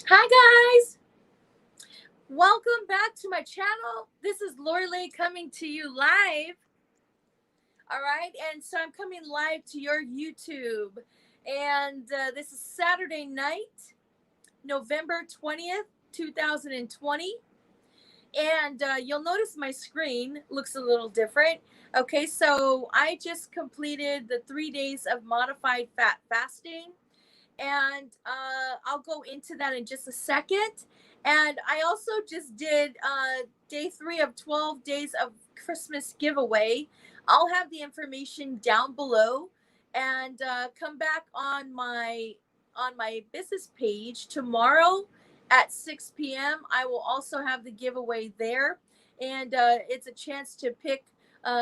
Hi guys, welcome back to my channel. This is Lorelei coming to you live. All right, and so I'm coming live to your YouTube, and this is Saturday night, November 20th, 2020. And you'll notice my screen looks a little different. Okay, so I just completed the 3 days of modified fat fasting, and I'll go into that in just a second. And I also just did day 3 of 12 days of Christmas giveaway. I'll have the information down below, and come back on my business page tomorrow at 6 p.m. I will also have the giveaway there, and it's a chance to pick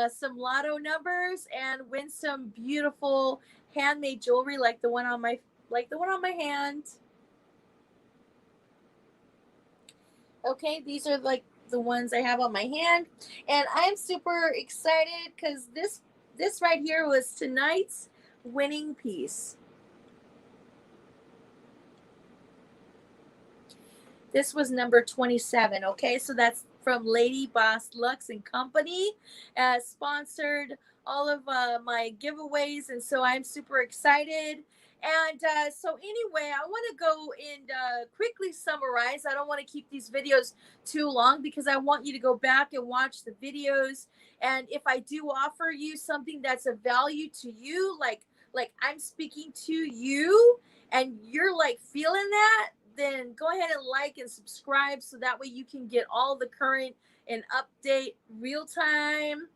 some lotto numbers and win some beautiful handmade jewelry like the one on my hand. Okay, these are like the ones I have on my hand, and I'm super excited because this right here was tonight's winning piece. This was number 27. Okay, so that's from Lady Boss Lux and Company, sponsored all of my giveaways, and so I'm super excited. And so anyway, I want to go and quickly summarize. I don't want to keep these videos too long because I want you to go back and watch the videos. And if I do offer you something that's of value to you, like I'm speaking to you, and you're like feeling that, then go ahead and like and subscribe so that way you can get all the current and update real time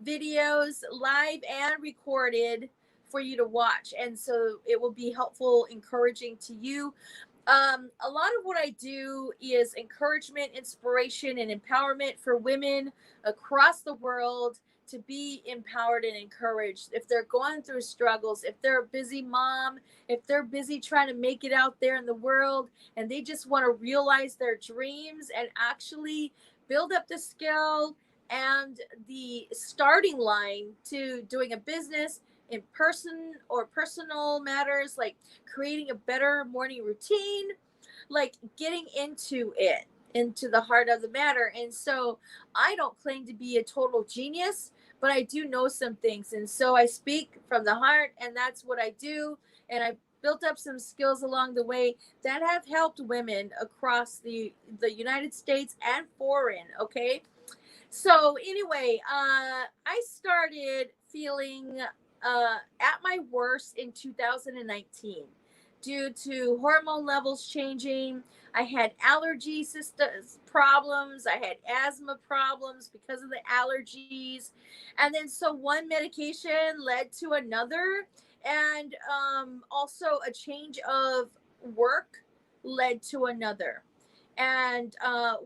videos, live and recorded, for you to watch. And so it will be helpful, encouraging to you. A lot of what I do is encouragement, inspiration, and empowerment for women across the world to be empowered and encouraged. If they're going through struggles, if they're a busy mom, if they're busy trying to make it out there in the world, and they just want to realize their dreams and actually build up the skill and the starting line to doing a business in person or personal matters, like creating a better morning routine, like getting into it, into the heart of the matter. And so I don't claim to be a total genius, but I do know some things. And so I speak from the heart, and that's what I do. And I built up some skills along the way that have helped women across the United States and foreign. Okay. So anyway, I started feeling at my worst in 2019 due to hormone levels changing. I had allergy system problems. I had asthma problems because of the allergies. And then so one medication led to another. And also a change of work led to another. And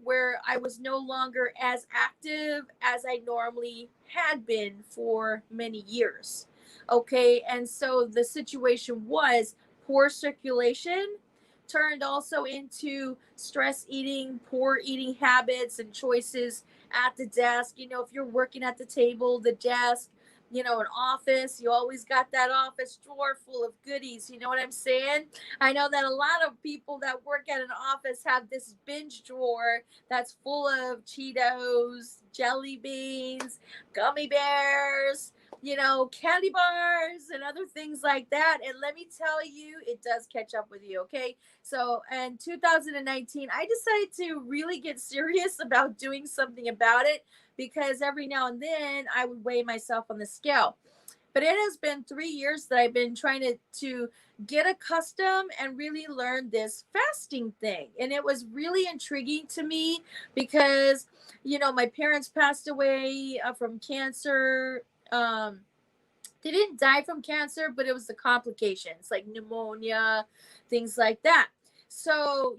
where I was no longer as active as I normally had been for many years. Okay, and so the situation was poor circulation turned also into stress eating, poor eating habits and choices at the desk. You know, if you're working at the table, the desk, an office, you always got that office drawer full of goodies. You know what I'm saying? I know that a lot of people that work at an office have this binge drawer that's full of Cheetos, jelly beans, gummy bears, candy bars and other things like that. And let me tell you, it does catch up with you. Okay. So in 2019, I decided to really get serious about doing something about it, because every now and then I would weigh myself on the scale. But it has been 3 years that I've been trying to get accustomed and really learn this fasting thing. And it was really intriguing to me because, my parents passed away from cancer. They didn't die from cancer, but it was the complications like pneumonia, things like that. So,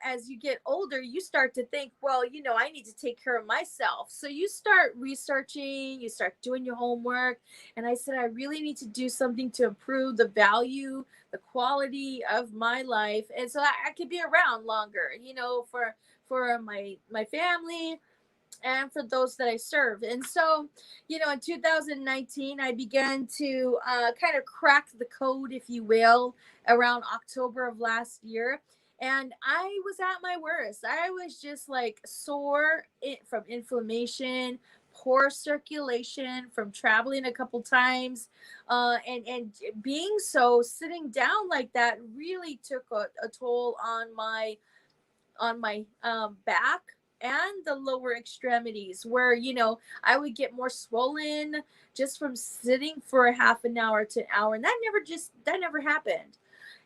as you get older, you start to think, well, I need to take care of myself. So you start researching, you start doing your homework. And I said, I really need to do something to improve the value, the quality of my life. And so I could be around longer, for my family and for those that I serve. And so, in 2019, I began to kind of crack the code, if you will, around October of last year. And I was at my worst. I was just like sore from inflammation, poor circulation from traveling a couple times, and being so sitting down like that really took a toll on my back and the lower extremities, where I would get more swollen just from sitting for a half an hour to an hour, and that never happened.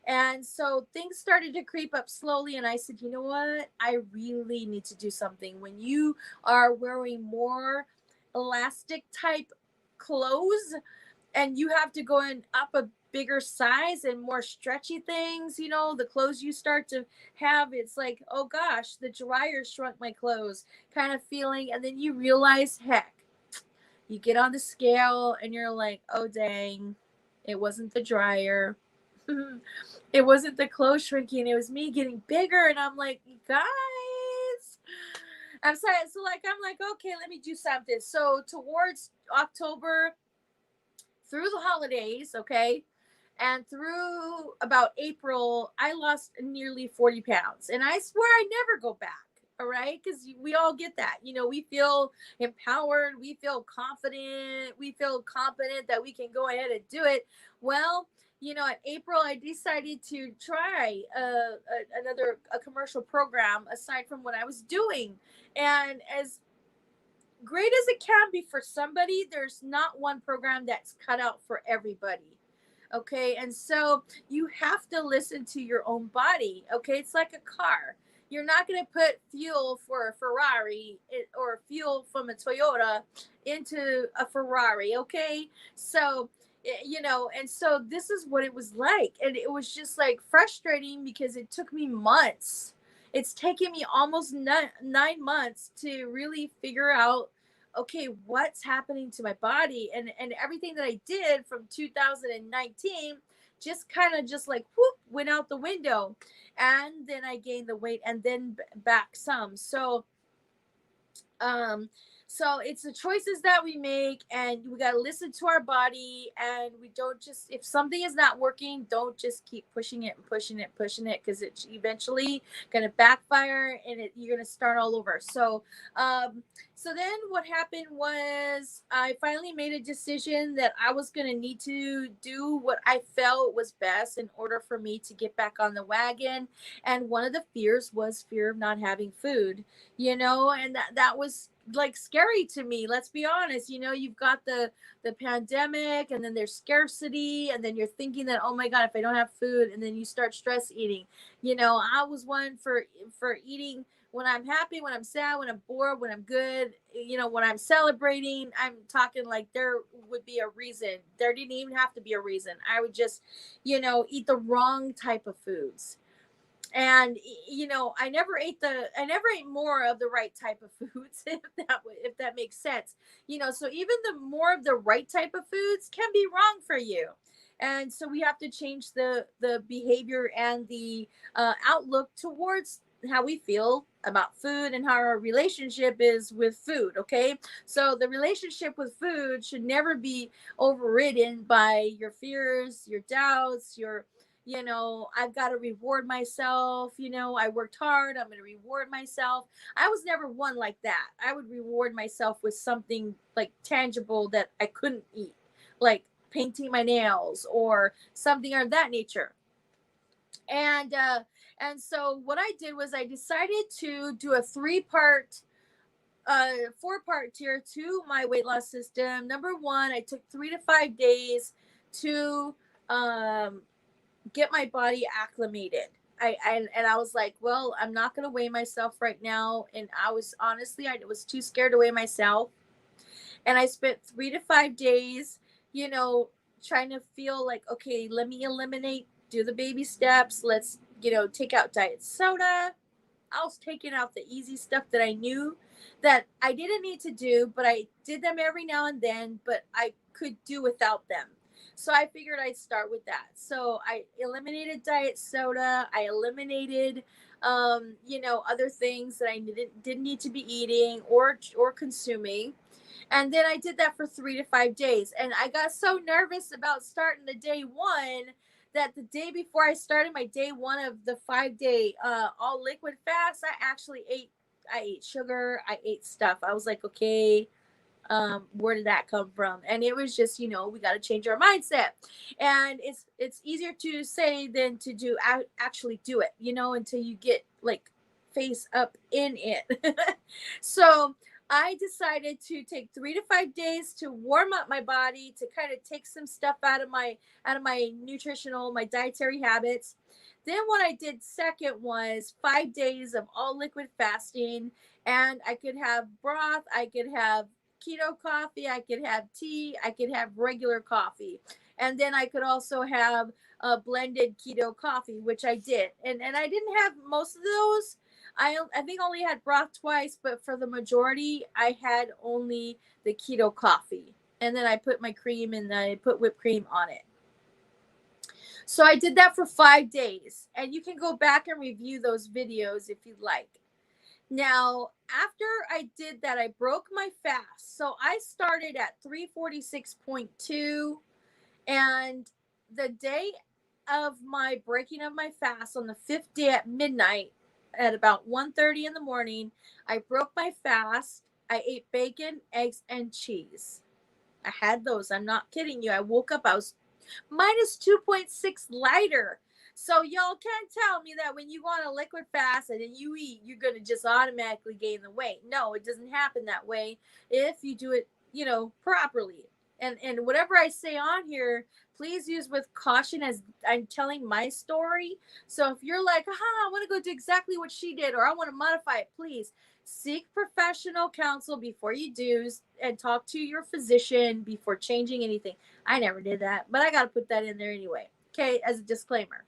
And so things started to creep up slowly. And I said, you know what? I really need to do something. When you are wearing more elastic type clothes and you have to go in up a bigger size and more stretchy things, the clothes you start to have, it's like, oh gosh, the dryer shrunk my clothes kind of feeling. And then you realize, heck, you get on the scale and you're like, oh dang, it wasn't the dryer. It wasn't the clothes shrinking, it was me getting bigger. And I'm like, guys, I'm sorry. So like, I'm like, okay, let me do something. So towards October, through the holidays, okay, and through about April, I lost nearly 40 pounds. And I swear I never go back. All right. Because we all get that. We feel empowered. We feel confident. We feel confident that we can go ahead and do it. Well, in April, I decided to try another commercial program aside from what I was doing. And as great as it can be for somebody, there's not one program that's cut out for everybody. Okay. And so you have to listen to your own body. Okay. It's like a car. You're not going to put fuel for a Ferrari or fuel from a Toyota into a Ferrari. Okay. So, and so this is what it was like. And it was just like frustrating because it took me months. It's taken me almost 9 months to really figure out, okay, what's happening to my body. And everything that I did from 2019 just kind of just like whoop went out the window. And then I gained the weight and then back some. Um so it's the choices that we make, and we got to listen to our body. And we don't just, if something is not working, don't just keep pushing it and pushing it, because it's eventually going to backfire, and you're going to start all over. So then what happened was I finally made a decision that I was going to need to do what I felt was best in order for me to get back on the wagon. And one of the fears was fear of not having food, and that was like scary to me. Let's be honest. You've got the pandemic, and then there's scarcity, and then you're thinking that, oh my god, if I don't have food, and then you start stress eating. I was one for eating when I'm happy, when I'm sad, when I'm bored, when I'm good, when I'm celebrating. I'm talking like there would be a reason. There didn't even have to be a reason. I would just, eat the wrong type of foods. And I never ate more of the right type of foods, if that makes sense. So even the more of the right type of foods can be wrong for you. And so we have to change the behavior and the outlook towards how we feel about food and how our relationship is with food. Okay, so the relationship with food should never be overridden by your fears, your doubts, I've got to reward myself. I worked hard, I'm going to reward myself. I was never one like that. I would reward myself with something like tangible that I couldn't eat, like painting my nails or something of that nature. And so what I did was I decided to do a 4-part tier to my weight loss system. Number one, I took 3 to 5 days to get my body acclimated. I was like, well, I'm not going to weigh myself right now. And I was too scared to weigh myself. And I spent 3 to 5 days, trying to feel like, okay, let me do the baby steps. Let's, take out diet soda. I was taking out the easy stuff that I knew that I didn't need to do, but I did them every now and then, but I could do without them. So I figured I'd start with that. So I eliminated diet soda. I eliminated, other things that I didn't need to be eating or consuming. And then I did that for 3 to 5 days. And I got so nervous about starting the day one that the day before I started my day 1 of the 5-day all liquid fast, I ate sugar, I ate stuff. I was like, okay, where did that come from? And it was just, we got to change our mindset. And it's easier to say than to do, actually do it, until you get like face up in it. So I decided to take 3 to 5 days to warm up my body, to kind of take some stuff out of my nutritional, my dietary habits. Then what I did second was 5 days of all liquid fasting, and I could have broth, I could have keto coffee, I could have tea, I could have regular coffee. And then I could also have a blended keto coffee, which I did. And I didn't have most of those. I think I only had broth twice, but for the majority, I had only the keto coffee. And then I put my cream and I put whipped cream on it. So I did that for 5 days. And you can go back and review those videos if you'd like. Now, after I did that, I broke my fast. So I started at 346.2. And the day of my breaking of my fast, on the 5th day at midnight, at about 1:30 in the morning, I broke my fast. I ate bacon, eggs, and cheese. I had those. I'm not kidding you. I woke up, I was minus 2.6 lighter. So y'all can't tell me that when you go on a liquid fast and then you eat, you're going to just automatically gain the weight. No, it doesn't happen that way if you do it, properly. And whatever I say on here, please use with caution as I'm telling my story. So if you're like, I want to go do exactly what she did, or I want to modify it, please seek professional counsel before you do, and talk to your physician before changing anything. I never did that, but I got to put that in there anyway. Okay, as a disclaimer.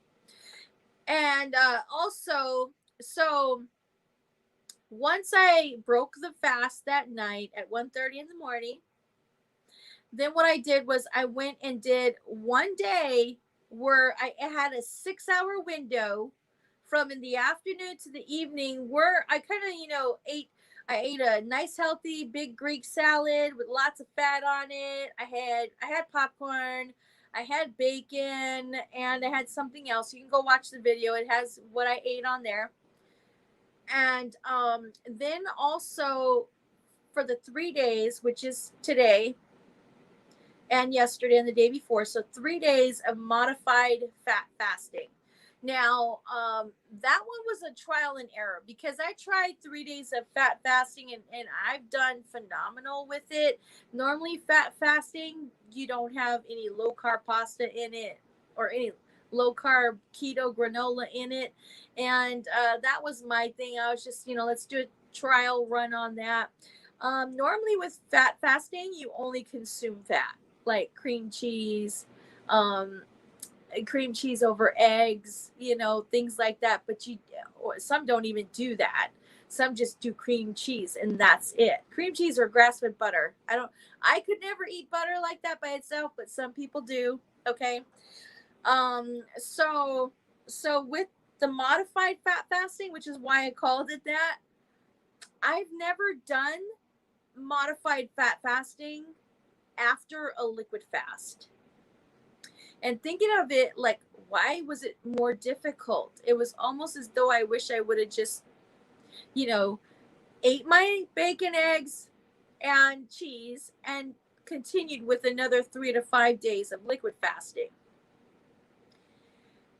And also, so once I broke the fast that night at 1:30 in the morning, then what I did was I went and did one day where I had a 6-hour window from in the afternoon to the evening, where I kind of, I ate a nice healthy big Greek salad with lots of fat on it. I had popcorn, I had bacon, and I had something else. You can go watch the video. It has what I ate on there. And then also for the 3 days, which is today and yesterday and the day before, so 3 days of modified fat fasting. Now, that one was a trial and error, because I tried 3 days of fat fasting and I've done phenomenal with it. Normally, fat fasting, you don't have any low carb pasta in it or any low carb keto granola in it. And that was my thing. I was just, let's do a trial run on that. Normally with fat fasting, you only consume fat, like cream cheese over eggs, things like that. But some don't even do that. Some just do cream cheese and that's it. Cream cheese or grass-fed butter. I could never eat butter like that by itself, but some people do. Okay. So with the modified fat fasting, which is why I called it that, I've never done modified fat fasting after a liquid fast. And thinking of it, like, why was it more difficult? It was almost as though I wish I would have just, ate my bacon, eggs, and cheese and continued with another 3 to 5 days of liquid fasting.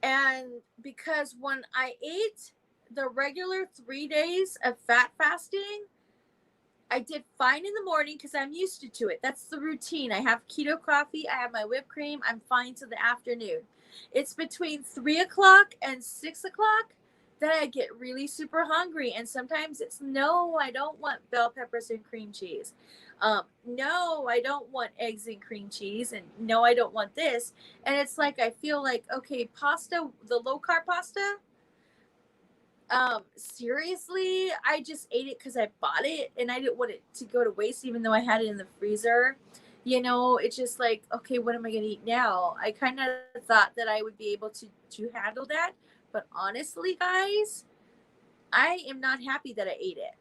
And because when I ate the regular 3 days of fat fasting, I did fine in the morning because I'm used to it. That's the routine. I have keto coffee. I have my whipped cream. I'm fine till the afternoon. It's between 3 o'clock and 6 o'clock that I get really super hungry. And sometimes it's, no, I don't want bell peppers and cream cheese. No, I don't want eggs and cream cheese. And no, I don't want this. And it's like, I feel like, okay, pasta, the low carb pasta, seriously, I just ate it because I bought it and I didn't want it to go to waste, even though I had it in the freezer. It's just like, okay, what am I going to eat now? I kind of thought that I would be able to handle that. But honestly, guys, I am not happy that I ate it.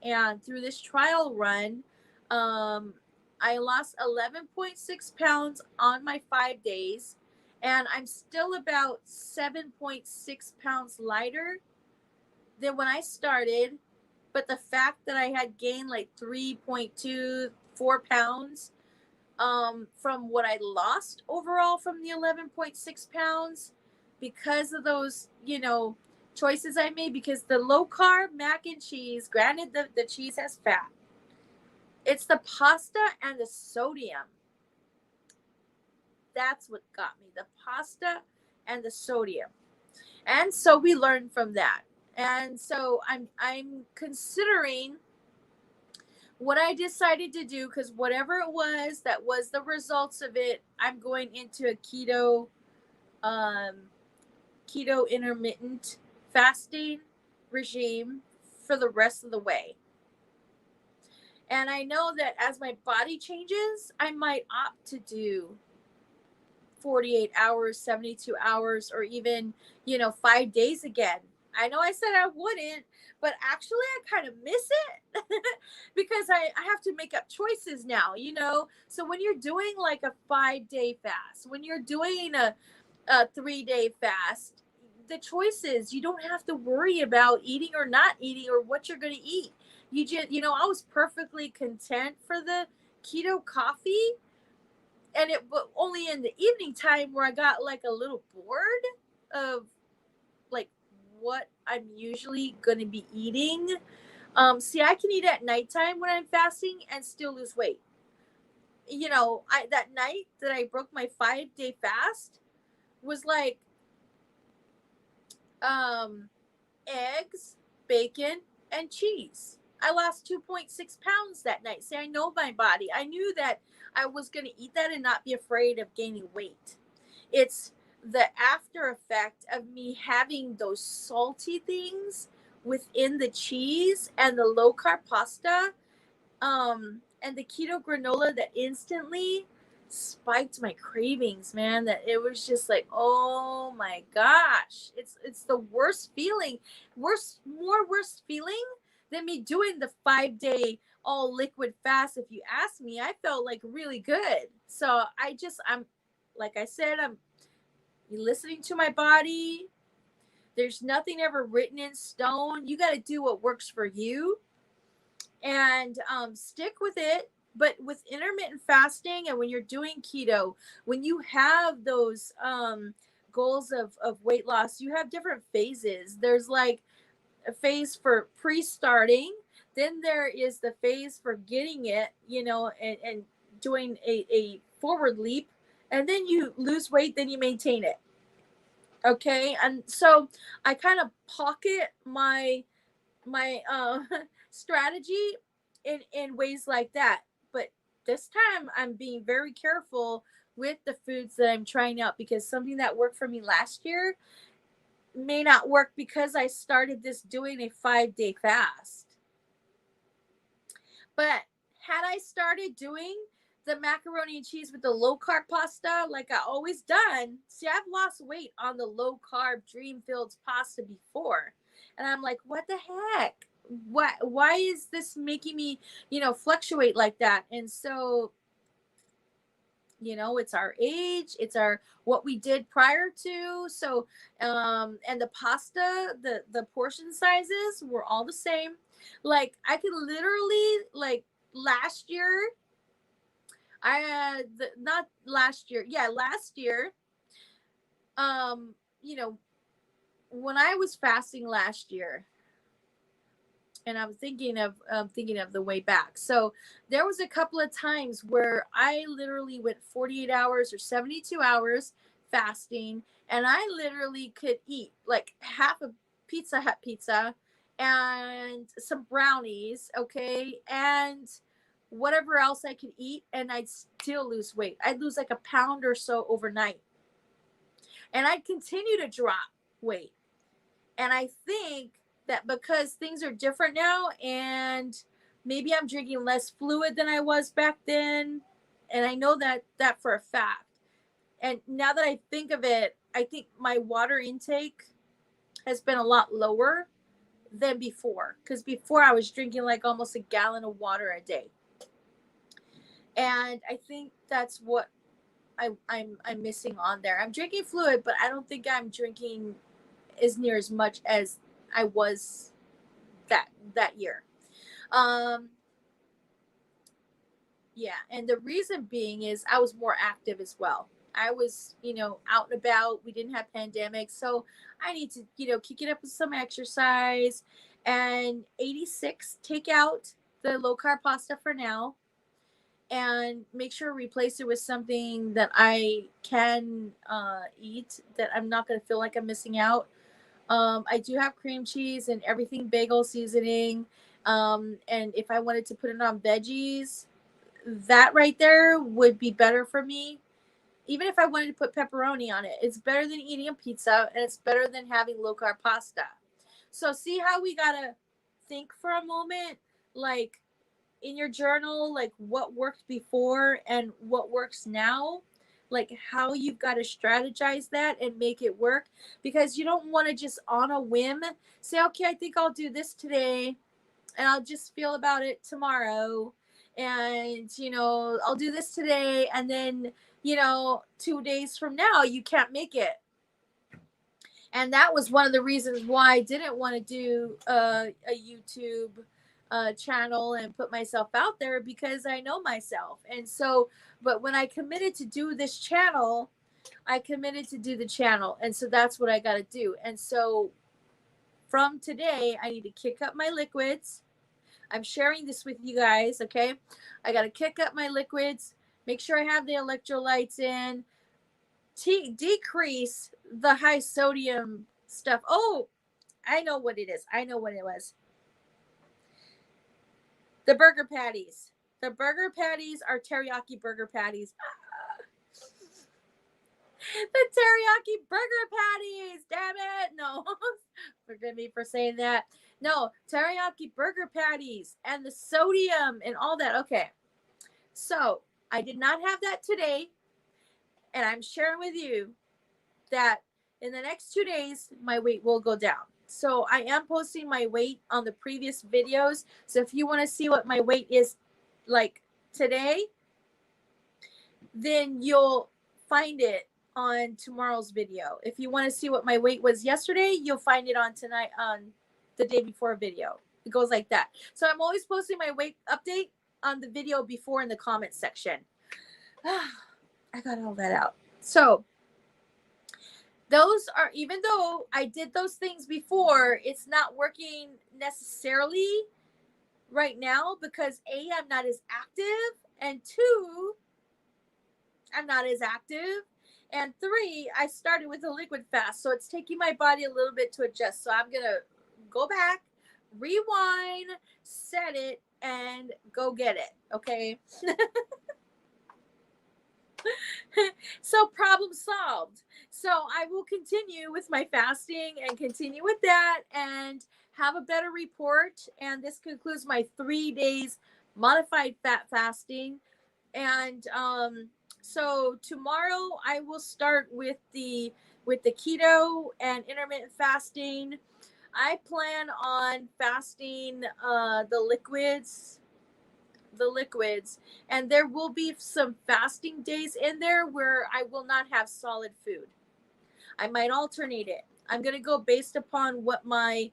And through this trial run, I lost 11.6 pounds on my 5 days. And I'm still about 7.6 pounds lighter than when I started. But the fact that I had gained like 3.24 pounds from what I lost overall from the 11.6 pounds because of those, choices I made, because the low carb mac and cheese, granted the cheese has fat, it's the pasta and the sodium. That's what got me, the pasta and the sodium. And so we learned from that. And so I'm considering what I decided to do, because whatever it was that was the results of it, I'm going into a um, keto intermittent fasting regime for the rest of the way. And I know that as my body changes, I might opt to do 48 hours, 72 hours, or even, 5 days again. I know I said I wouldn't, but actually I kind of miss it because I have to make up choices now, So when you're doing like a 5-day fast, when you're doing a 3-day fast, the choices, you don't have to worry about eating or not eating or what you're going to eat. You just, I was perfectly content for the keto coffee, and it but only in the evening time where I got like a little bored of like what I'm usually going to be eating. See, I can eat at nighttime when I'm fasting and still lose weight. That night that I broke my 5-day fast was like eggs, bacon, and cheese. I lost 2.6 pounds that night. See, I know my body. I knew that I was going to eat that and not be afraid of gaining weight. It's the after effect of me having those salty things within the cheese and the low carb pasta, and the keto granola that instantly spiked my cravings, man. That it was just like, oh my gosh, it's the worst feeling, worst feeling than me doing the 5-day all liquid fast. If you ask me, I felt like really good. So I'm like I said, I'm listening to my body. There's nothing ever written in stone. You got to do what works for you and stick with it. But with intermittent fasting and when you're doing keto, when you have those goals of weight loss, you have different phases. There's like a phase for pre-starting, then there is the phase for getting it, and doing a forward leap, and then you lose weight, then you maintain it. Okay. And so I kind of pocket my strategy in ways like that. But this time I'm being very careful with the foods that I'm trying out, because something that worked for me last year may not work because I started this doing a 5-day fast. But had I started doing the macaroni and cheese with the low carb pasta like I always done, see, I've lost weight on the low carb Dreamfields pasta before. And I'm like, what the heck? Why is this making me, fluctuate like that? And so, it's our age, it's our what we did prior to. So and the pasta, the portion sizes were all the same. Like I could literally, like, last year, not last year, yeah, last year, um you know when I was fasting last year, and I'm thinking of the way back. So there was a couple of times where I literally went 48 hours or 72 hours fasting, and I literally could eat like half a Pizza Hut pizza and some brownies, okay, and whatever else I could eat, and I'd still lose weight. I'd lose like a pound or so overnight, and I'd continue to drop weight. And I think that because things are different now, and maybe I'm drinking less fluid than I was back then, and I know that for a fact. And now that I think of it, I think my water intake has been a lot lower than before, because before I was drinking like almost a gallon of water a day. And I think that's what I'm missing on there. I'm drinking fluid, but I don't think I'm drinking as near as much as I was that year. Um, yeah, and the reason being is I was more active as well. I was, out and about. We didn't have pandemic, so I need to, kick it up with some exercise. And 86, take out the low carb pasta for now, and make sure to replace it with something that I can eat, that I'm not going to feel like I'm missing out. I do have cream cheese and everything bagel seasoning. And if I wanted to put it on veggies, that right there would be better for me. Even if I wanted to put pepperoni on it, it's better than eating a pizza, and it's better than having low carb pasta. So see how we gotta think for a moment, like in your journal, like what worked before and what works now, like how you've got to strategize that and make it work, because you don't want to just on a whim say, okay, I think I'll do this today and I'll just feel about it tomorrow. And, I'll do this today. And then, 2 days from now, you can't make it. And that was one of the reasons why I didn't want to do a YouTube channel and put myself out there, because I know myself. And so, but when I committed to do this channel, I committed to do the channel. And so that's what I got to do. And so from today, I need to kick up my liquids. I'm sharing this with you guys, okay? I got to kick up my liquids, make sure I have the electrolytes in, decrease the high sodium stuff. Oh, I know what it is. I know what it was. The burger patties. The burger patties are teriyaki burger patties. The teriyaki burger patties. Damn it. No. Forgive me for saying that. No, teriyaki burger patties and the sodium and all that. Okay. So I did not have that today. And I'm sharing with you that in the next 2 days, my weight will go down. So I am posting my weight on the previous videos. So if you want to see what my weight is like today, then you'll find it on tomorrow's video. If you want to see what my weight was yesterday, you'll find it on tonight, on the day before video. It goes like that. So I'm always posting my weight update on the video before in the comment section. I got all that out. So those are, even though I did those things before, it's not working necessarily right now, because A, I'm not as active, and 2, I'm not as active, and 3, I started with a liquid fast, so it's taking my body a little bit to adjust. So I'm gonna go back, rewind, set it, and go get it. Okay. So problem solved. So I will continue with my fasting and continue with that and have a better report. And this concludes my 3 days modified fat fasting. And so tomorrow I will start with the keto and intermittent fasting. I plan on fasting the liquids, and there will be some fasting days in there where I will not have solid food. I might alternate it. I'm going to go based upon what my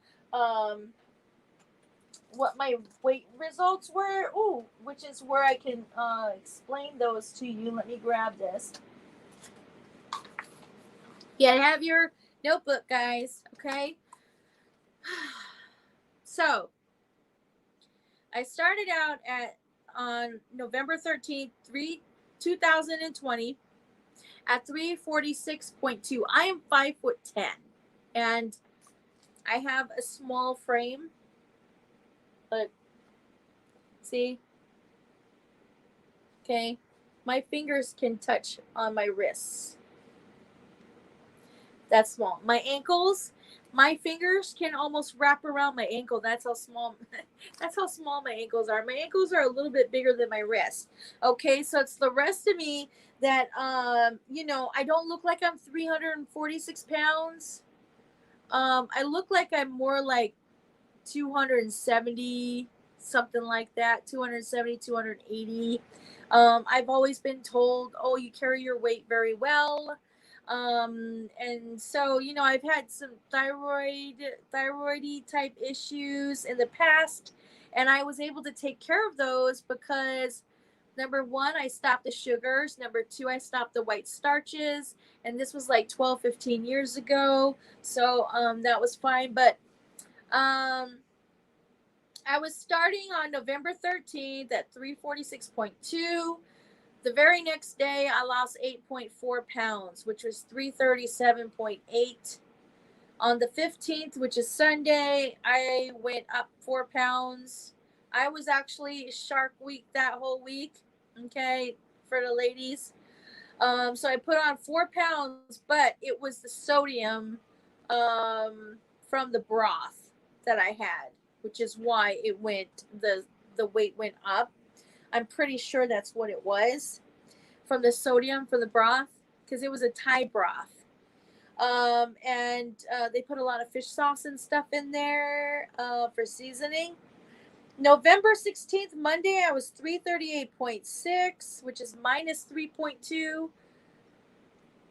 weight results were. Ooh, which is where I can explain those to you. Let me grab this. Yeah, have your notebook, guys. Okay. So I started out on November 13th, 2020 at 346.2. I am 5'10", and I have a small frame, but see, okay, my fingers can touch on my wrists. That's small. My ankles, my fingers can almost wrap around my ankle. That's how small my ankles are. My ankles are a little bit bigger than my wrist. Okay, so it's the rest of me that I don't look like I'm 346 pounds. I look like I'm more like 270, something like that, 270, 280. I've always been told, oh, you carry your weight very well. And so, you know, I've had some thyroidy type issues in the past, and I was able to take care of those because number one, I stopped the sugars. Number two, I stopped the white starches. And this was like 12, 15 years ago. So that was fine. But um, I was starting on November 13th at 346.2. The very next day, I lost 8.4 pounds, which was 337.8. On the 15th, which is Sunday, I went up 4 pounds. I was actually Shark Week that whole week, okay, for the ladies. So I put on 4 pounds, but it was the sodium from the broth that I had, which is why it went, the weight went up. I'm pretty sure that's what it was, from the sodium from the broth, because it was a Thai broth. And they put a lot of fish sauce and stuff in there for seasoning. November 16th, Monday, I was 338.6, which is minus 3.2.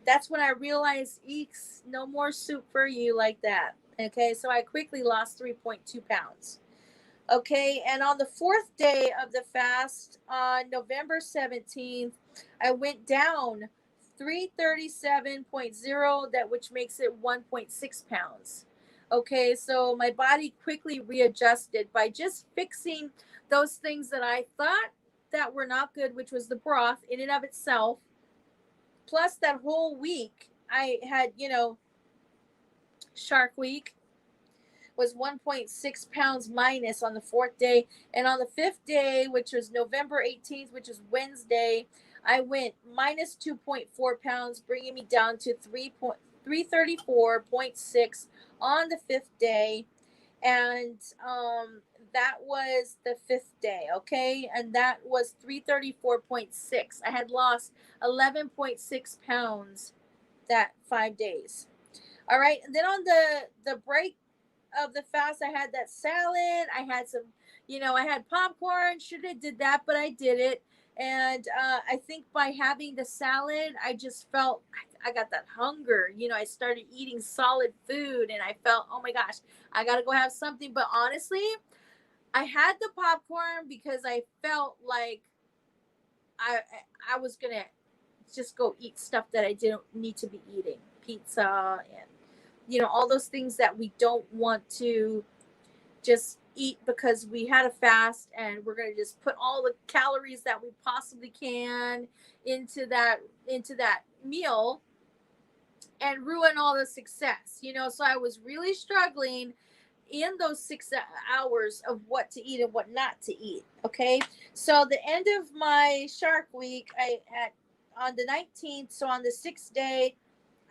That's when I realized, eeks, no more soup for you like that. Okay, so I quickly lost 3.2 pounds. Okay, and on the fourth day of the fast, on November 17th, I went down 337.0, that which makes it 1.6 pounds. Okay, so my body quickly readjusted by just fixing those things that I thought that were not good, which was the broth in and of itself. Plus that whole week I had, you know, Shark Week was 1.6 pounds minus on the fourth day. And on the fifth day, which was November 18th, which is Wednesday, I went minus 2.4 pounds, bringing me down to 334.6 on the fifth day. And that was the fifth day, okay? And that was 334.6. I had lost 11.6 pounds that 5 days. All right. And then on the break of the fast, I had that salad. I had some, you know, I had popcorn. Should have did that, but I did it. And I think by having the salad, I just felt, I got that hunger. You know, I started eating solid food, and I felt, oh my gosh, I got to go have something. But honestly, I had the popcorn because I felt like I I was gonna just go eat stuff that I didn't need to be eating, pizza and, you know, all those things that we don't want to just eat because we had a fast, and we're going to just put all the calories that we possibly can into that meal and ruin all the success, you know. So I was really struggling in those 6 hours of what to eat and what not to eat. Okay, so the end of my Shark Week, I had on the 19th, so on the 6th day,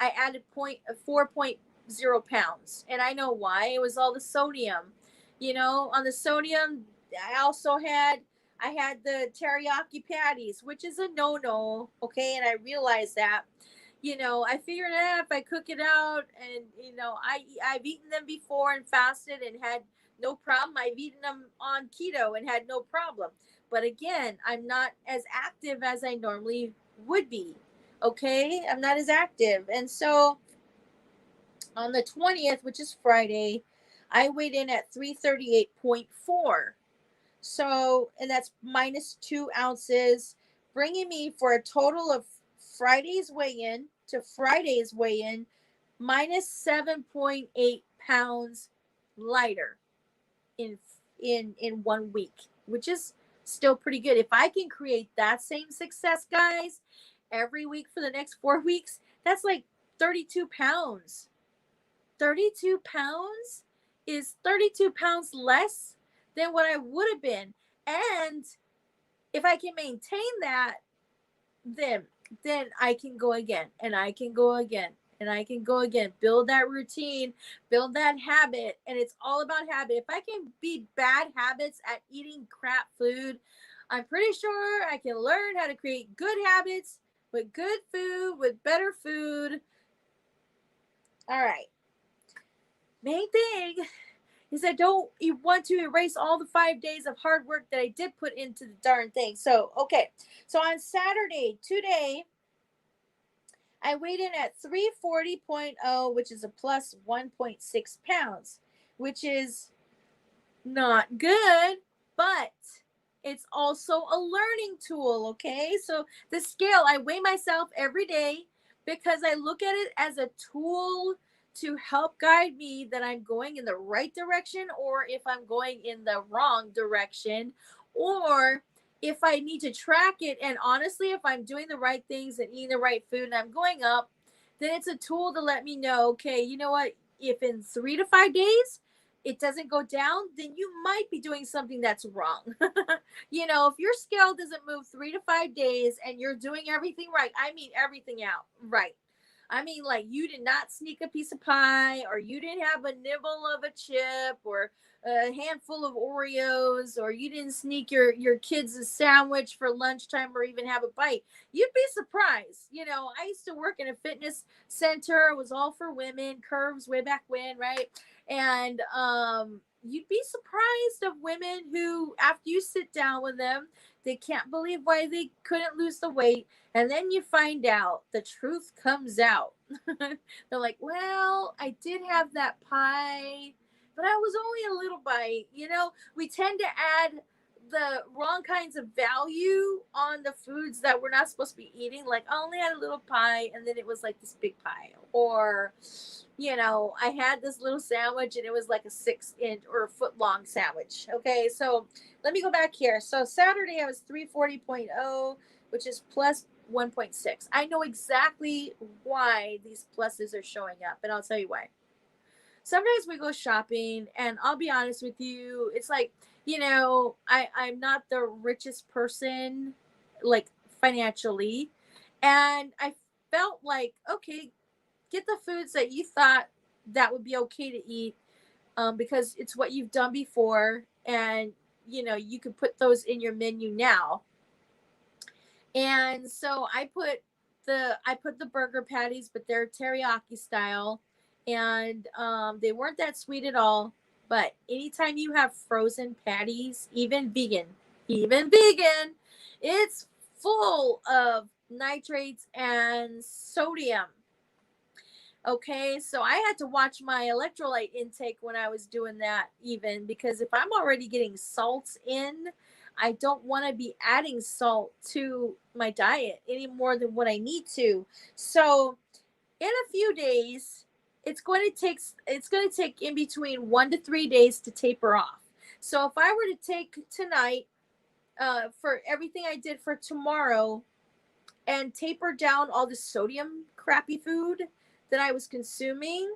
I added 4.0 pounds. And I know why. It was all the sodium. You know, on the sodium, I had the teriyaki patties, which is a no-no. Okay, and I realized that. You know, I figured out if I cook it out, and you know, I've eaten them before and fasted and had no problem. I've eaten them on keto and had no problem. But again, I'm not as active as I normally would be. Okay, I'm not as active. And so on the 20th, which is Friday, I weighed in at 338.4. So, and that's minus 2 ounces, bringing me for a total of Friday's weigh-in to Friday's weigh-in minus 7.8 pounds lighter in 1 week, which is still pretty good. If I can create that same success, guys, every week for the next 4 weeks, that's like 32 pounds. 32 pounds is 32 pounds less than what I would have been. And if I can maintain that, then I can go again, and I can go again, and I can go again. Build that routine, build that habit, and it's all about habit. If I can beat bad habits at eating crap food, I'm pretty sure I can learn how to create good habits with good food, with better food. All right. Main thing He said, don't you want to erase all the 5 days of hard work that I did put into the darn thing? So, okay. So on Saturday, today, I weighed in at 340.0, which is a plus 1.6 pounds, which is not good, but it's also a learning tool. Okay. So the scale, I weigh myself every day because I look at it as a tool to help guide me that I'm going in the right direction, or if I'm going in the wrong direction, or if I need to track it. And honestly, if I'm doing the right things and eating the right food and I'm going up, then it's a tool to let me know, okay, you know what? If in 3 to 5 days it doesn't go down, then you might be doing something that's wrong. If your scale doesn't move 3 to 5 days and you're doing everything right, I mean, everything out right. I mean, like, you did not sneak a piece of pie, or you didn't have a nibble of a chip, or a handful of Oreos, or you didn't sneak your kids a sandwich for lunchtime, or even have a bite. You'd be surprised. I used to work in a fitness center. It was all for women, curves way back when, right? And you'd be surprised of women who, after you sit down with them, they can't believe why they couldn't lose the weight. And then you find out, the truth comes out. They're like, well, I did have that pie, but I was only a little bite. We tend to add the wrong kinds of value on the foods that we're not supposed to be eating. Like, I only had a little pie, and then it was like this big pie. Or, I had this little sandwich and it was like a 6-inch or a foot long sandwich. Okay. So let me go back here. So Saturday I was 340.0, which is plus 1.6. I know exactly why these pluses are showing up, and I'll tell you why. Sometimes we go shopping, and I'll be honest with you, it's like, I'm not the richest person, like, financially. And I felt like, okay, get the foods that you thought that would be okay to eat, because it's what you've done before, and you can put those in your menu now. And so I put the burger patties, but they're teriyaki style, and they weren't that sweet at all. But anytime you have frozen patties, even vegan, it's full of nitrates and sodium. Okay, so I had to watch my electrolyte intake when I was doing that, even because if I'm already getting salts in, I don't want to be adding salt to my diet any more than what I need to. So in a few days, it's going to take in between 1 to 3 days to taper off. So if I were to take tonight, for everything I did for tomorrow, and taper down all the sodium crappy food that I was consuming,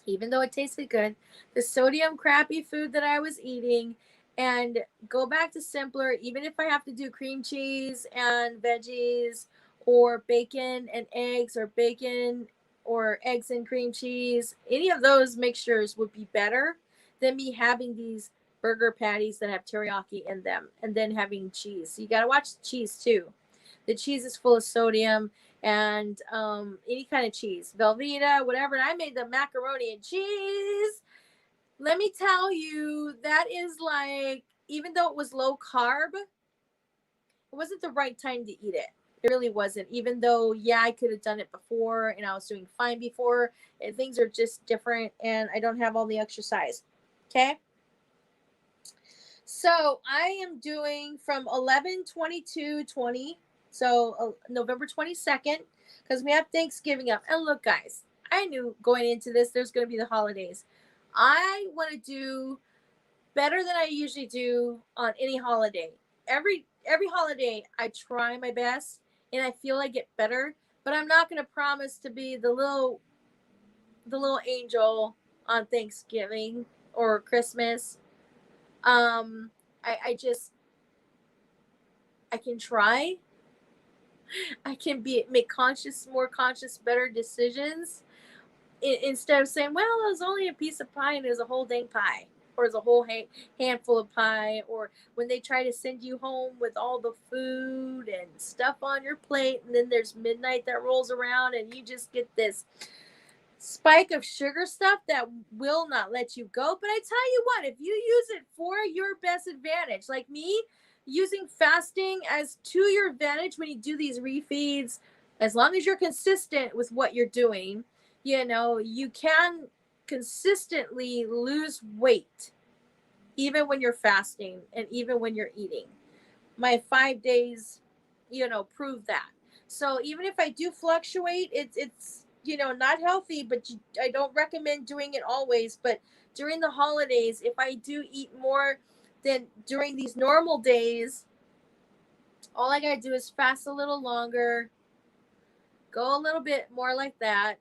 even though it tasted good, the sodium crappy food that I was eating, and go back to simpler, even if I have to do cream cheese and veggies, or bacon and eggs, or bacon or eggs and cream cheese, any of those mixtures would be better than me having these burger patties that have teriyaki in them and then having cheese. So you got to watch the cheese too. The cheese is full of sodium, and any kind of cheese, Velveeta, whatever. And I made the macaroni and cheese. Let me tell you, that is like, even though it was low carb, it wasn't the right time to eat it. It really wasn't. Even though, yeah, I could have done it before, and I was doing fine before, and things are just different, and I don't have all the exercise. Okay. So I am doing from 11/22/20. So November 22nd, because we have Thanksgiving up. And look, guys, I knew going into this, there's going to be the holidays. I want to do better than I usually do on any holiday. Every holiday, I try my best, and I feel I get better. But I'm not going to promise to be the little angel on Thanksgiving or Christmas. I just, I can try. I can make more conscious, better decisions, instead of saying, well, it was only a piece of pie and it was a whole dang pie, or it's a whole handful of pie. Or when they try to send you home with all the food and stuff on your plate, and then there's midnight that rolls around and you just get this spike of sugar stuff that will not let you go. But I tell you what, if you use it for your best advantage, like me, using fasting as to your advantage when you do these refeeds, as long as you're consistent with what you're doing, you can consistently lose weight even when you're fasting and even when you're eating. My 5 days, prove that. So even if I do fluctuate, it's not healthy, but I don't recommend doing it always. But during the holidays, if I do eat more than during these normal days, all I gotta do is fast a little longer, go a little bit more like that,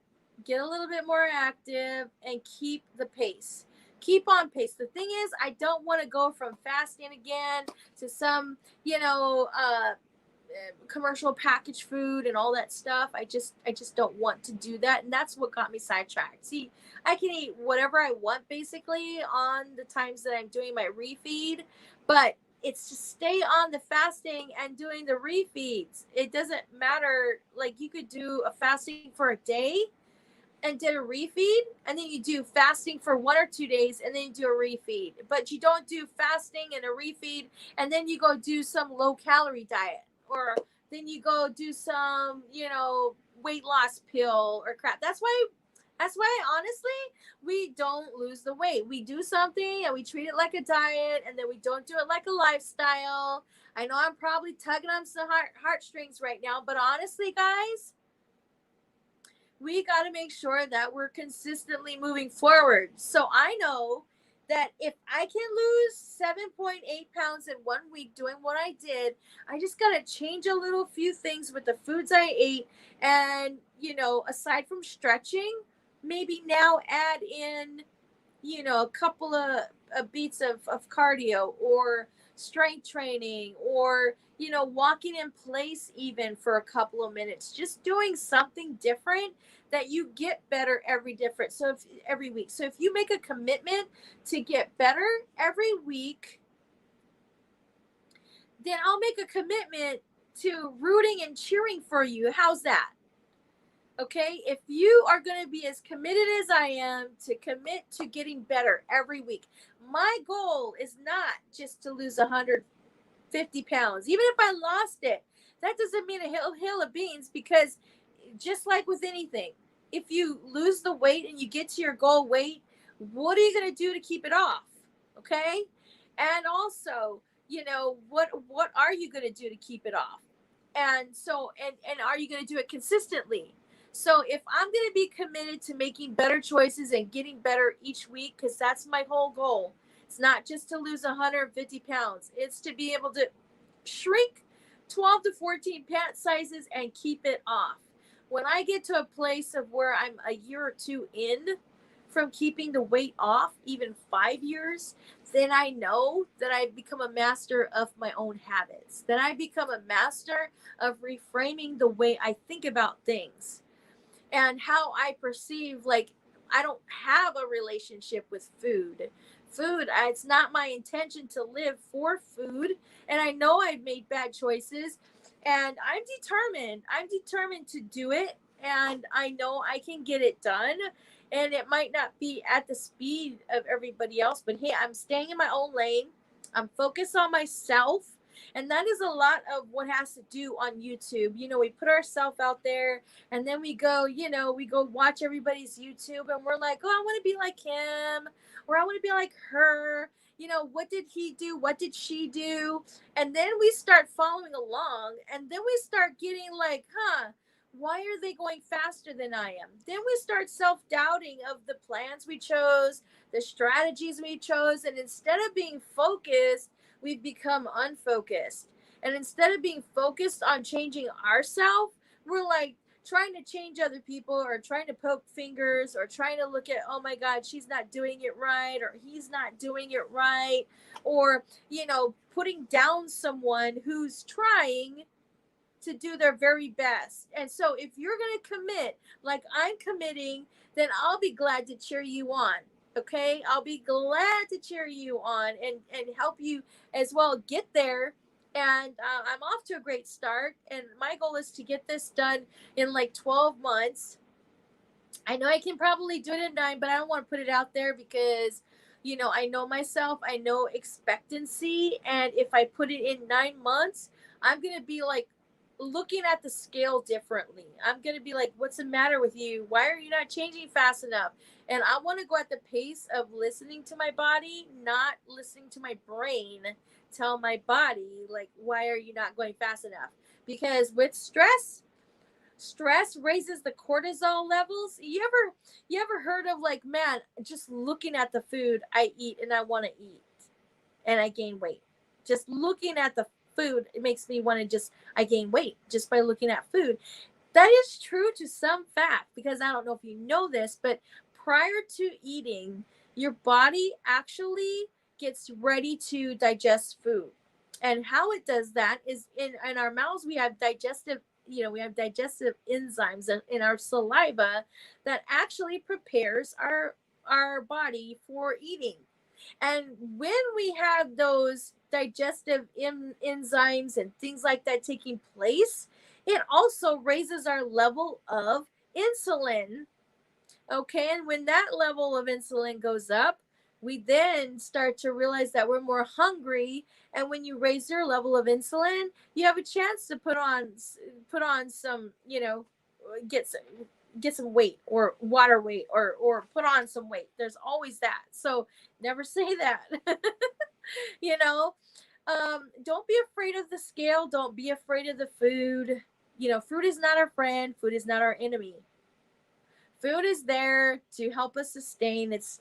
get a little bit more active, and keep the pace. Keep on pace. The thing is, I don't want to go from fasting again to some, commercial packaged food and all that stuff. I just don't want to do that, and that's what got me sidetracked. See, I can eat whatever I want basically on the times that I'm doing my refeed, but it's to stay on the fasting and doing the refeeds. It doesn't matter. Like, you could do a fasting for a day and did a refeed, and then you do fasting for 1 or 2 days and then you do a refeed, but you don't do fasting and a refeed and then you go do some low calorie diet, or then you go do some weight loss pill or crap. That's why honestly we don't lose the weight. We do something and we treat it like a diet, and then we don't do it like a lifestyle. I know I'm probably tugging on some heartstrings right now, but honestly, guys, we got to make sure that we're consistently moving forward. So I know that if I can lose 7.8 pounds in 1 week doing what I did, I just got to change a little few things with the foods I ate. And, aside from stretching, maybe now add in, a couple of beats of cardio, or strength training, or, walking in place even for a couple of minutes, just doing something different that you get better every week. So if you make a commitment to get better every week, then I'll make a commitment to rooting and cheering for you. How's that? Okay, if you are going to be as committed as I am to commit to getting better every week, my goal is not just to lose 150 pounds. Even if I lost it, that doesn't mean a hill of beans, because just like with anything, if you lose the weight and you get to your goal weight, what are you going to do to keep it off? Okay. And also, what are you going to do to keep it off? And so, and are you going to do it consistently? So if I'm going to be committed to making better choices and getting better each week, because that's my whole goal, it's not just to lose 150 pounds, it's to be able to shrink 12 to 14 pant sizes and keep it off. When I get to a place of where I'm a year or two in from keeping the weight off, even 5 years, then I know that I've become a master of my own habits, that I become a master of reframing the way I think about things and how I perceive, like, I don't have a relationship with food. It's not my intention to live for food. And I know I've made bad choices, and I'm determined to do it. And I know I can get it done. And it might not be at the speed of everybody else, but hey, I'm staying in my own lane. I'm focused on myself. And that is a lot of what has to do on YouTube. We put ourselves out there, and then we go watch everybody's YouTube, and we're like, oh, I want to be like him, or I want to be like her. What did he do? What did she do? And then we start following along, and then we start getting like, why are they going faster than I am? Then we start self-doubting of the plans we chose, the strategies we chose, and instead of being focused, we've become unfocused. And instead of being focused on changing ourselves, we're like trying to change other people, or trying to poke fingers, or trying to look at, oh my God, she's not doing it right, or he's not doing it right, or, putting down someone who's trying to do their very best. And so if you're going to commit like I'm committing, then I'll be glad to cheer you on. Okay, I'll be glad to cheer you on and help you as well get there. And I'm off to a great start. And my goal is to get this done in like 12 months. I know I can probably do it at 9, but I don't want to put it out there because, I know myself, I know expectancy. And if I put it in 9 months, I'm going to be like looking at the scale differently. I'm going to be like, what's the matter with you? Why are you not changing fast enough? And I want to go at the pace of listening to my body, not listening to my brain tell my body, like, why are you not going fast enough? Because with stress raises the cortisol levels. You ever heard of, like, man, just looking at the food I eat and I want to eat and I gain weight. Just looking at the food, it makes me want to I gain weight just by looking at food. That is true to some fact, because I don't know if you know this, but prior to eating, your body actually gets ready to digest food. And how it does that is in our mouths, we have digestive enzymes in our saliva that actually prepares our body for eating. And when we have those digestive enzymes and things like that taking place, it also raises our level of insulin. Okay. And when that level of insulin goes up, we then start to realize that we're more hungry. And when you raise your level of insulin, you have a chance to put on some, get some get some weight or water weight, or put on some weight. There's always that. So never say that. you know don't be afraid of the scale. Don't be afraid of the food. Food is not our friend. Food is not our enemy. Food is there to help us sustain. It's,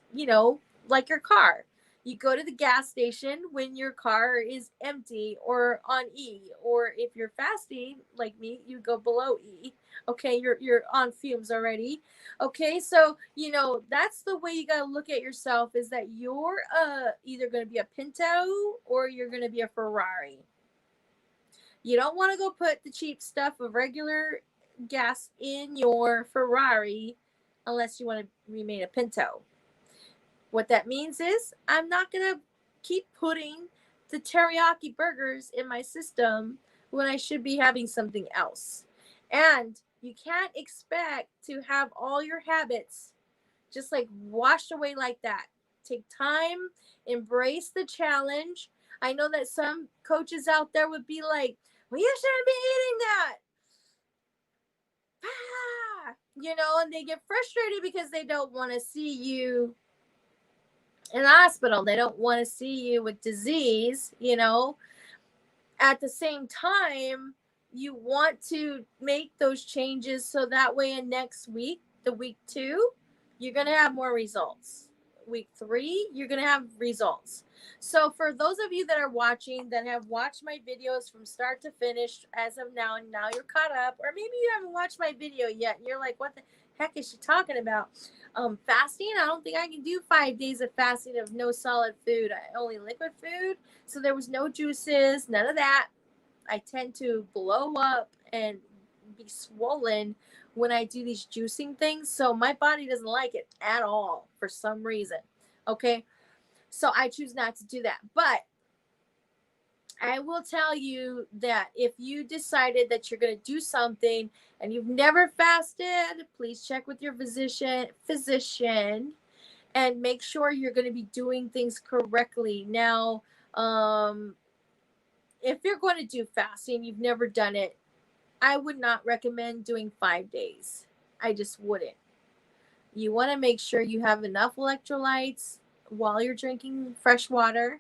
like your car. You go to the gas station when your car is empty or on E, or if you're fasting like me, you go below E. Okay, you're on fumes already. Okay, so that's the way you gotta look at yourself, is that you're either gonna be a Pinto or you're gonna be a Ferrari. You don't want to go put the cheap stuff of regular gas in your Ferrari unless you want to remain a Pinto. What that means is I'm not going to keep putting the teriyaki burgers in my system when I should be having something else. And you can't expect to have all your habits just like washed away like that. Take time, embrace the challenge. I know that some coaches out there would be like, well, you shouldn't be eating that. And they get frustrated because they don't want to see you in the hospital. They don't want to see you with disease. At the same time, you want to make those changes so that way in next week, the week 2, you're going to have more results. Week 3, you're going to have results. So for those of you that are watching, that have watched my videos from start to finish as of now, and now you're caught up, or maybe you haven't watched my video yet and you're like, what the heck is she talking about? Fasting, I don't think I can do 5 days of fasting of no solid food, only liquid food. So there was no juices, none of that. I tend to blow up and be swollen when I do these juicing things. So my body doesn't like it at all for some reason. Okay. So I choose not to do that. But I will tell you that if you decided that you're going to do something and you've never fasted, please check with your physician and make sure you're going to be doing things correctly. Now, if you're going to do fasting, you've never done it, I would not recommend doing 5 days. I just wouldn't. You want to make sure you have enough electrolytes while you're drinking fresh water.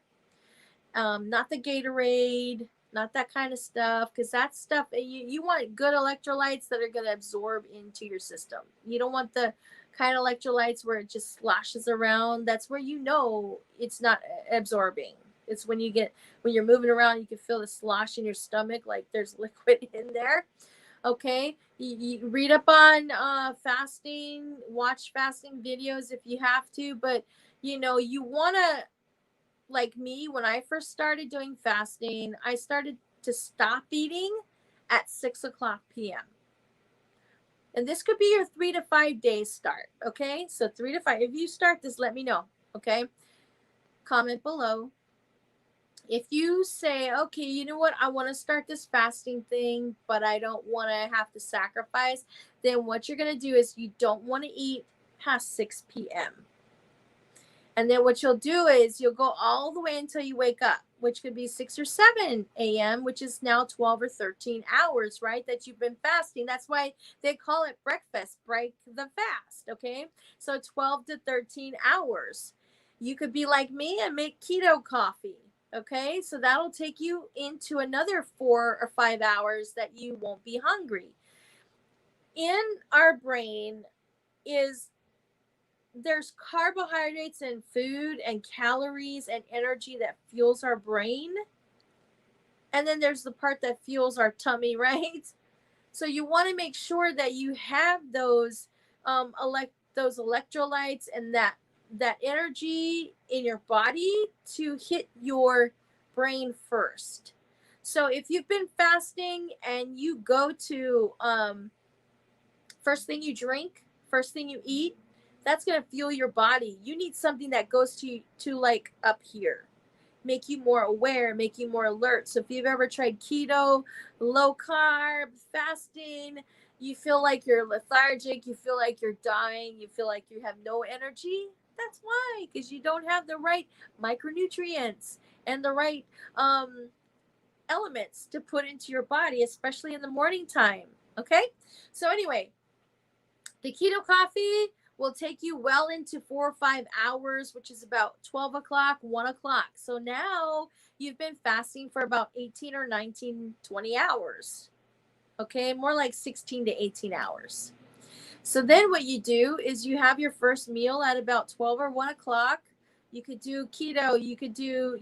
Not the Gatorade, not that kind of stuff, because that stuff, you want good electrolytes that are going to absorb into your system. You don't want the kind of electrolytes where it just sloshes around. That's where it's not absorbing. It's when you're moving around, you can feel the slosh in your stomach, like there's liquid in there. Okay, you read up on fasting, watch fasting videos if you have to, but you want to, like me, when I first started doing fasting, I started to stop eating at 6:00 p.m. And this could be your 3 to 5 days start. Okay, so 3 to 5. If you start this, let me know. Okay, comment below. If you say, okay, you know what, I want to start this fasting thing, but I don't want to have to sacrifice, then what you're going to do is you don't want to eat past 6 p.m. And then what you'll do is you'll go all the way until you wake up, which could be 6 or 7 a.m., which is now 12 or 13 hours, right? That you've been fasting. That's why they call it breakfast, break the fast, okay? So 12 to 13 hours. You could be like me and make keto coffee, okay? So that'll take you into another 4 or 5 hours that you won't be hungry. In our brain is there's carbohydrates and food and calories and energy that fuels our brain. And then there's the part that fuels our tummy, right? So you want to make sure that you have those those electrolytes and that energy in your body to hit your brain first. So if you've been fasting and you go to first thing you drink, first thing you eat, that's going to fuel your body. You need something that goes to like up here, make you more aware, make you more alert. So if you've ever tried keto, low carb, fasting, you feel like you're lethargic, you feel like you're dying, you feel like you have no energy, that's why, because you don't have the right micronutrients and the right elements to put into your body, especially in the morning time. Okay, so anyway, the keto coffee will take you well into 4 or 5 hours, which is about 12 o'clock, 1 o'clock. So now you've been fasting for about 18 or 19, 20 hours. Okay, more like 16 to 18 hours. So then what you do is you have your first meal at about 12 or 1 o'clock. You could do keto, you could do,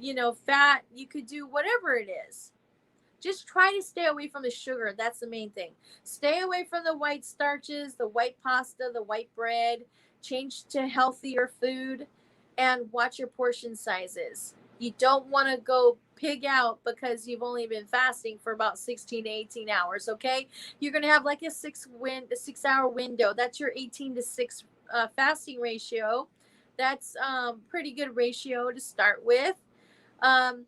fat, you could do whatever it is. Just try to stay away from the sugar. That's the main thing. Stay away from the white starches, the white pasta, the white bread. Change to healthier food and watch your portion sizes. You don't want to go pig out because you've only been fasting for about 16 to 18 hours, okay? You're going to have like a 6-hour window. That's your 18 to 6 fasting ratio. That's pretty good ratio to start with. And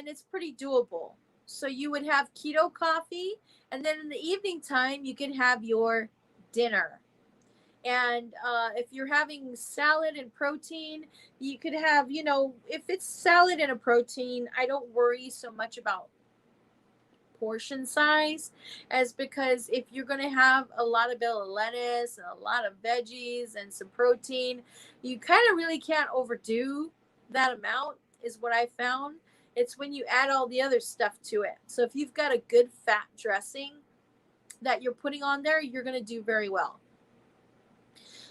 it's pretty doable. So you would have keto coffee, and then in the evening time, you can have your dinner. And if you're having salad and protein, you could have, if it's salad and a protein, I don't worry so much about portion size, as because if you're going to have a lot of bell of lettuce and a lot of veggies and some protein, you kind of really can't overdo that amount, is what I found. It's when you add all the other stuff to it. So if you've got a good fat dressing that you're putting on there, you're going to do very well.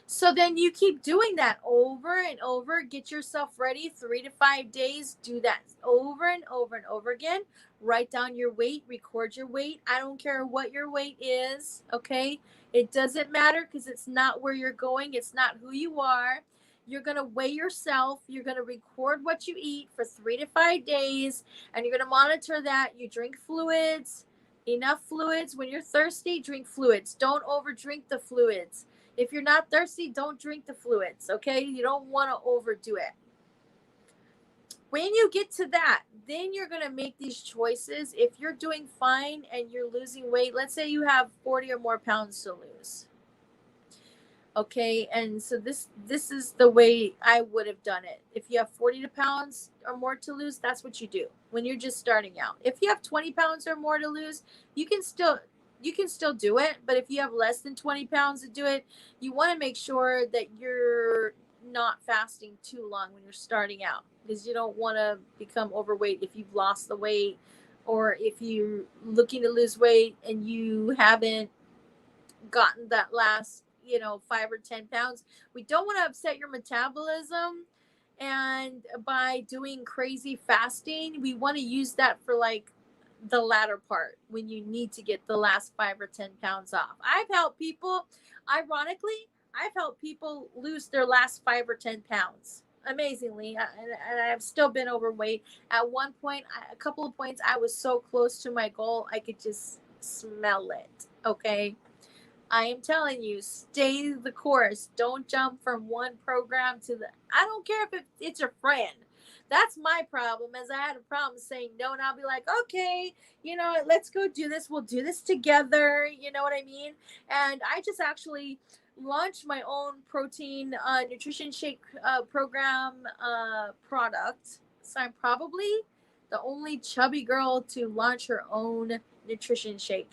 So then you keep doing that over and over. Get yourself ready, 3 to 5 days. Do that over and over and over again. Write down your weight, record your weight. I don't care what your weight is, okay? It doesn't matter because it's not where you're going. It's not who you are. You're going to weigh yourself. You're going to record what you eat for 3 to 5 days, and you're going to monitor that. You drink fluids, enough fluids. When you're thirsty, drink fluids. Don't overdrink the fluids. If you're not thirsty, don't drink the fluids, okay? You don't want to overdo it. When you get to that, then you're going to make these choices. If you're doing fine and you're losing weight, let's say you have 40 or more pounds to lose. Okay, and so this is the way I would have done it. If you have 40 pounds or more to lose, that's what you do when you're just starting out. If you have 20 pounds or more to lose, you can still do it. But if you have less than 20 pounds to do it, you want to make sure that you're not fasting too long when you're starting out, because you don't want to become overweight if you've lost the weight, or if you're looking to lose weight and you haven't gotten that last 5 or 10 pounds. We don't want to upset your metabolism, and by doing crazy fasting, we want to use that for like the latter part when you need to get the last 5 or 10 pounds off. Ironically, I've helped people lose their last 5 or 10 pounds amazingly, and I've still been overweight. At one point, a couple of points, I was so close to my goal, I could just smell it. Okay, I am telling you, stay the course. Don't jump from one program to the. I don't care if it's your friend. That's my problem, as I had a problem saying no, and I'll be like, okay, let's go do this. We'll do this together. You know what I mean? And I just actually launched my own protein nutrition shake program product. So I'm probably the only chubby girl to launch her own nutrition shake.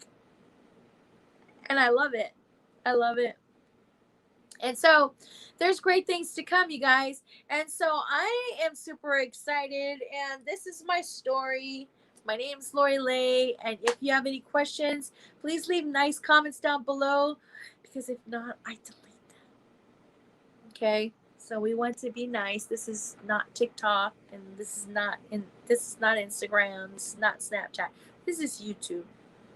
And I love it. I love it. And so there's great things to come, you guys. And so I am super excited. And this is my story. My name's Lori Lay. And if you have any questions, please leave nice comments down below. Because if not, I delete them. Okay? So we want to be nice. This is not TikTok, and this is not Instagram, this is not Snapchat. This is YouTube.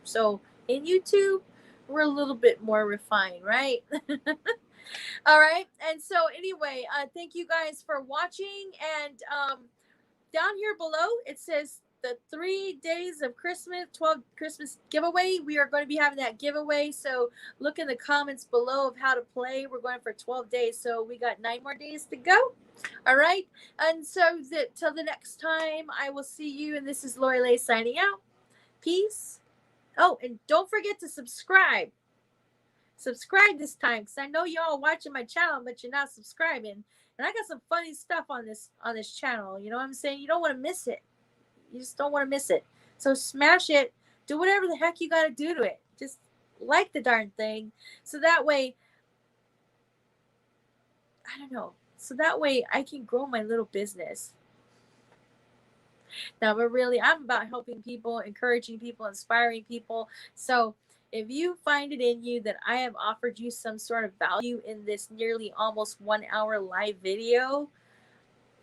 So in YouTube, we're a little bit more refined, right? All right. And so anyway, thank you guys for watching. And down here below, it says the 3 days of Christmas, 12 Christmas giveaway. We are going to be having that giveaway. So look in the comments below of how to play. We're going for 12 days. So we got 9 more days to go. All right. And so till the next time, I will see you. And this is Lori Lay signing out. Peace. Oh, and don't forget to subscribe. Subscribe this time, because I know y'all watching my channel, but you're not subscribing. And I got some funny stuff on this channel. You know what I'm saying? You don't want to miss it. You just don't want to miss it. So smash it. Do whatever the heck you got to do to it. Just like the darn thing. So that way, I don't know. So that way I can grow my little business. Now, but really, I'm about helping people, encouraging people, inspiring people. So if you find it in you that I have offered you some sort of value in this nearly almost 1 hour live video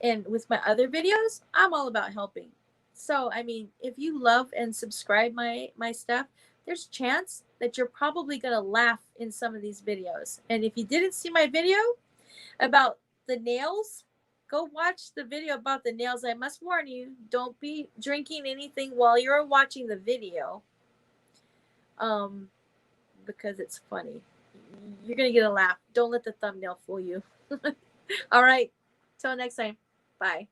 and with my other videos, I'm all about helping. So, I mean, if you love and subscribe my stuff, there's a chance that you're probably going to laugh in some of these videos. And if you didn't see my video about the nails, go watch the video about the nails. I must warn you, don't be drinking anything while you're watching the video. Because it's funny. You're going to get a laugh. Don't let the thumbnail fool you. All right. Till next time. Bye.